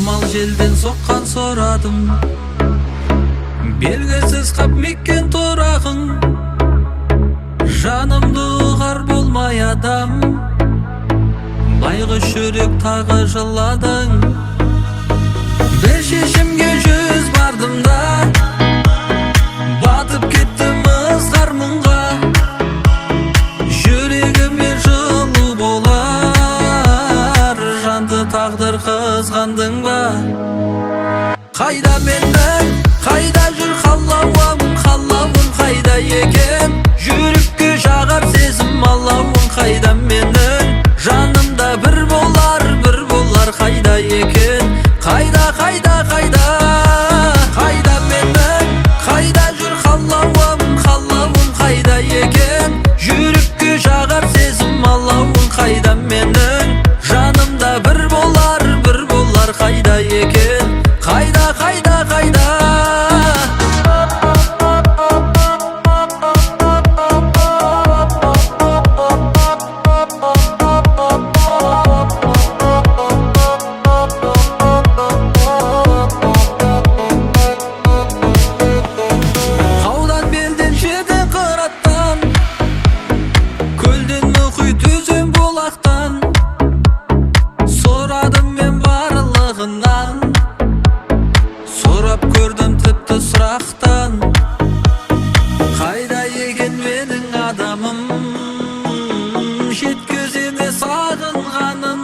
Шамал желден соққан сорадым, белгісіз қап меккен торағың. Жанымды ұғар болмай адам, байғұс жүрек тағы жыладың. Бір шешімге жүз бардым да, батып кеттім ызғар мұңға. Жүрегіме жылу болар, жанды тағдыр қызғандың ба? Қайда менің, қайда жүр қалауым, қалауым қайда екен? Жүрекке жағар сезім алауым қайда менің? Жанымда бір болар қайда екен? Қайда, қайда, қайда? Қайда менің, қайда жүр қалауым, қалауым қайда екен? Жүрекке жағар сезім алауым қайда менің? Жанымда бір болар қайда екен? Қайда, қайда, қайда? Таудан белден жерден қыраттан, көлден мұхит өзен бұлақтан, сорадым мен барлығынан, сұрап көрдім тіпті сұрақтан. Қайда екен менің адамым, жеткіземе сағынғаным?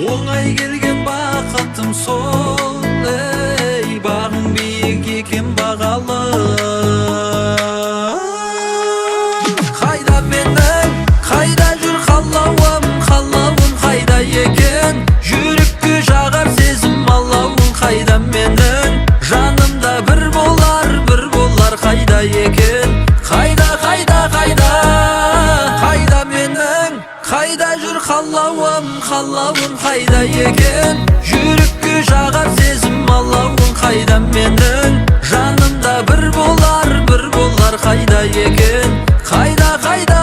Оңай келген бақытым сол, ей, бағың биік екен бағалы. Қайда менің, қайда жүр қалауым, қалауым қайда екен? Жүрекке жағар сезім алауым қайда менің? Жанымда бір болар қайда екен? Қайда, қайда, қайда? Қайда менің, қайда жүр қалауым, қалауым қайда екен? Жүрекке жағар сезім алауым қайда менің? Жанымда бір болар қайда екен? Қайда, қайда?